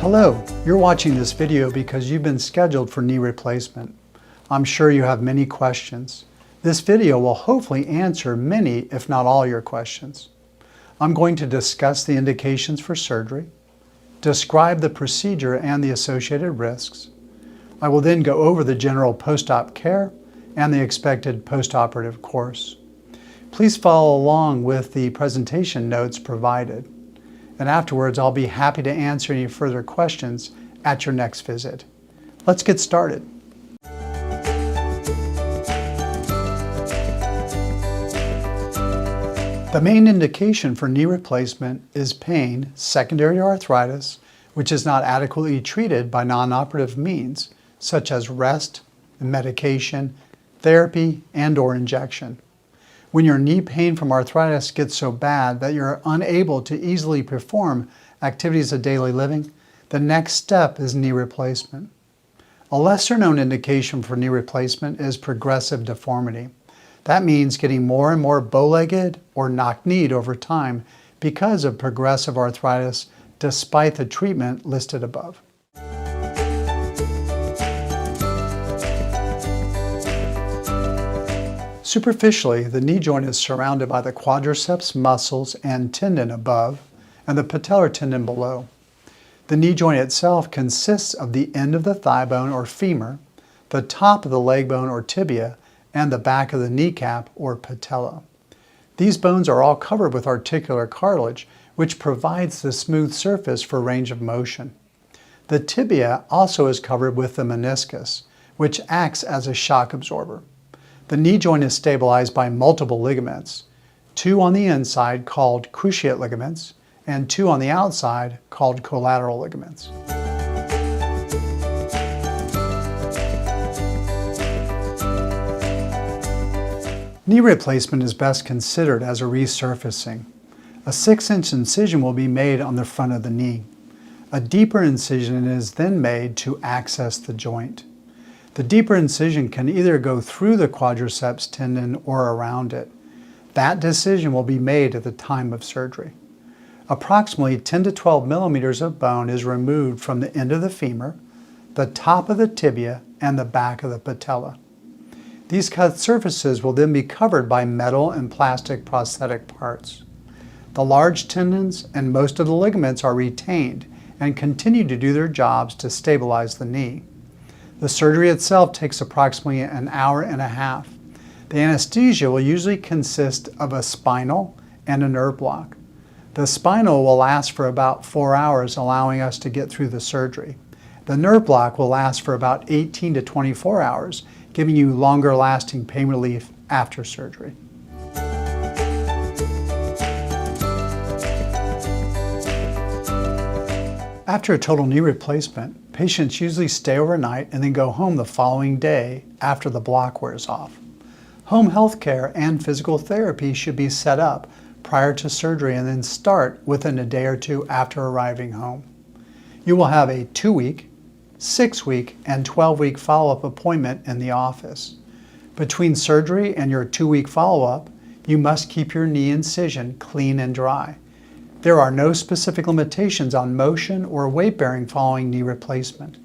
Hello, you're watching this video because you've been scheduled for knee replacement. I'm sure you have many questions. This video will hopefully answer many, if not all, your questions. I'm going to discuss the indications for surgery, describe the procedure and the associated risks. I will then go over the general post-op care and the expected post-operative course. Please follow along with the presentation notes provided. And afterwards, I'll be happy to answer any further questions at your next visit. Let's get started. The main indication for knee replacement is pain secondary to arthritis, which is not adequately treated by non-operative means, such as rest, medication, therapy, and/or injection. When your knee pain from arthritis gets so bad that you're unable to easily perform activities of daily living, the next step is knee replacement. A lesser known indication for knee replacement is progressive deformity. That means getting more and more bow-legged or knock-kneed over time because of progressive arthritis despite the treatment listed above. Superficially, the knee joint is surrounded by the quadriceps muscles and tendon above and the patellar tendon below. The knee joint itself consists of the end of the thigh bone or femur, the top of the leg bone or tibia, and the back of the kneecap or patella. These bones are all covered with articular cartilage, which provides the smooth surface for range of motion. The tibia also is covered with the meniscus, which acts as a shock absorber. The knee joint is stabilized by multiple ligaments, 2 on the inside called cruciate ligaments, and 2 on the outside called collateral ligaments. Knee replacement is best considered as a resurfacing. A 6-inch incision will be made on the front of the knee. A deeper incision is then made to access the joint. The deeper incision can either go through the quadriceps tendon or around it. That decision will be made at the time of surgery. Approximately 10 to 12 millimeters of bone is removed from the end of the femur, the top of the tibia, and the back of the patella. These cut surfaces will then be covered by metal and plastic prosthetic parts. The large tendons and most of the ligaments are retained and continue to do their jobs to stabilize the knee. The surgery itself takes approximately an hour and a half. The anesthesia will usually consist of a spinal and a nerve block. The spinal will last for about 4 hours, allowing us to get through the surgery. The nerve block will last for about 18 to 24 hours, giving you longer lasting pain relief after surgery. After a total knee replacement, patients usually stay overnight and then go home the following day after the block wears off. Home health care and physical therapy should be set up prior to surgery and then start within a day or two after arriving home. You will have a 2-week, 6-week, and 12-week follow-up appointment in the office. Between surgery and your 2-week follow-up, you must keep your knee incision clean and dry. There are no specific limitations on motion or weight bearing following knee replacement.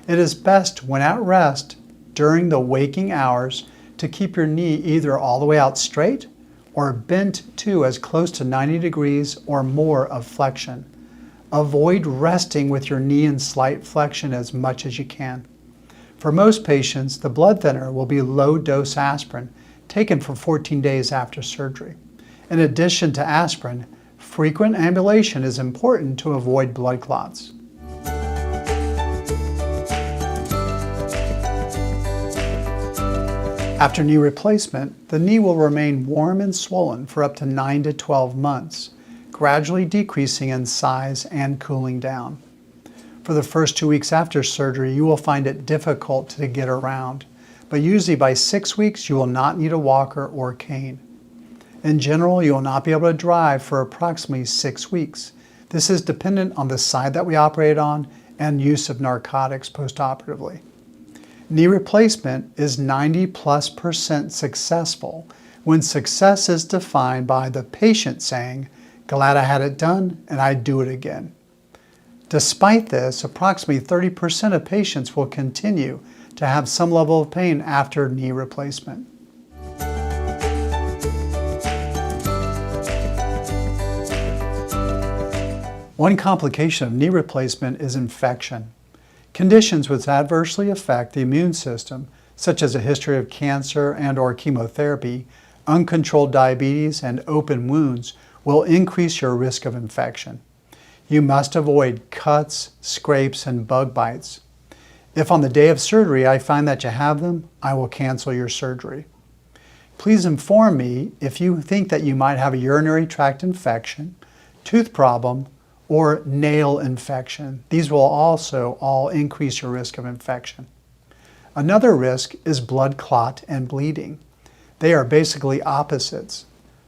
It is best when at rest during the waking hours to keep your knee either all the way out straight or bent to as close to 90 degrees or more of flexion. Avoid resting with your knee in slight flexion as much as you can. For most patients, the blood thinner will be low-dose aspirin taken for 14 days after surgery. In addition to aspirin, frequent ambulation is important to avoid blood clots. After knee replacement, the knee will remain warm and swollen for up to 9 to 12 months, gradually decreasing in size and cooling down. For the first 2 weeks after surgery, you will find it difficult to get around, but usually by 6 weeks, you will not need a walker or cane. In general, you will not be able to drive for approximately 6 weeks. This is dependent on the side that we operate on and use of narcotics postoperatively. Knee replacement is 90+% successful when success is defined by the patient saying, "Glad I had it done and I'd do it again." Despite this, approximately 30% of patients will continue to have some level of pain after knee replacement. One complication of knee replacement is infection. Conditions which adversely affect the immune system, such as a history of cancer and/or chemotherapy, uncontrolled diabetes, and open wounds, will increase your risk of infection. You must avoid cuts, scrapes, and bug bites. If on the day of surgery I find that you have them, I will cancel your surgery. Please inform me if you think that you might have a urinary tract infection, tooth problem, or nail infection. These will also all increase your risk of infection. Another risk is blood clot and bleeding. They are basically opposites.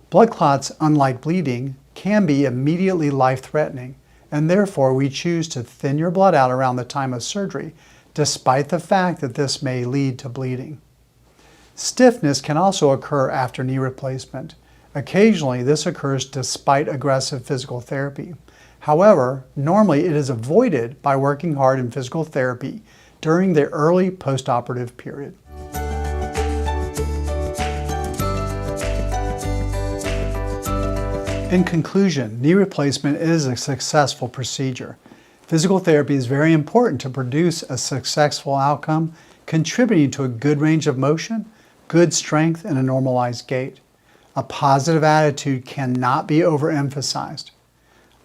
Blood clots, unlike bleeding, can be immediately life-threatening, and therefore we choose to thin your blood out around the time of surgery, despite the fact that this may lead to bleeding. Stiffness can also occur after knee replacement. Occasionally, this occurs despite aggressive physical therapy. However, normally it is avoided by working hard in physical therapy during the early postoperative period. In conclusion, knee replacement is a successful procedure. Physical therapy is very important to produce a successful outcome, contributing to a good range of motion, good strength, and a normalized gait. A positive attitude cannot be overemphasized.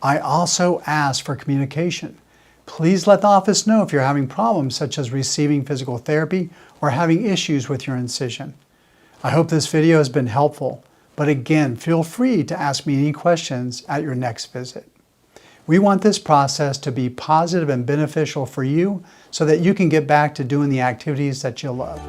I also ask for communication. Please let the office know if you're having problems such as receiving physical therapy or having issues with your incision. I hope this video has been helpful, but again, feel free to ask me any questions at your next visit. We want this process to be positive and beneficial for you so that you can get back to doing the activities that you love.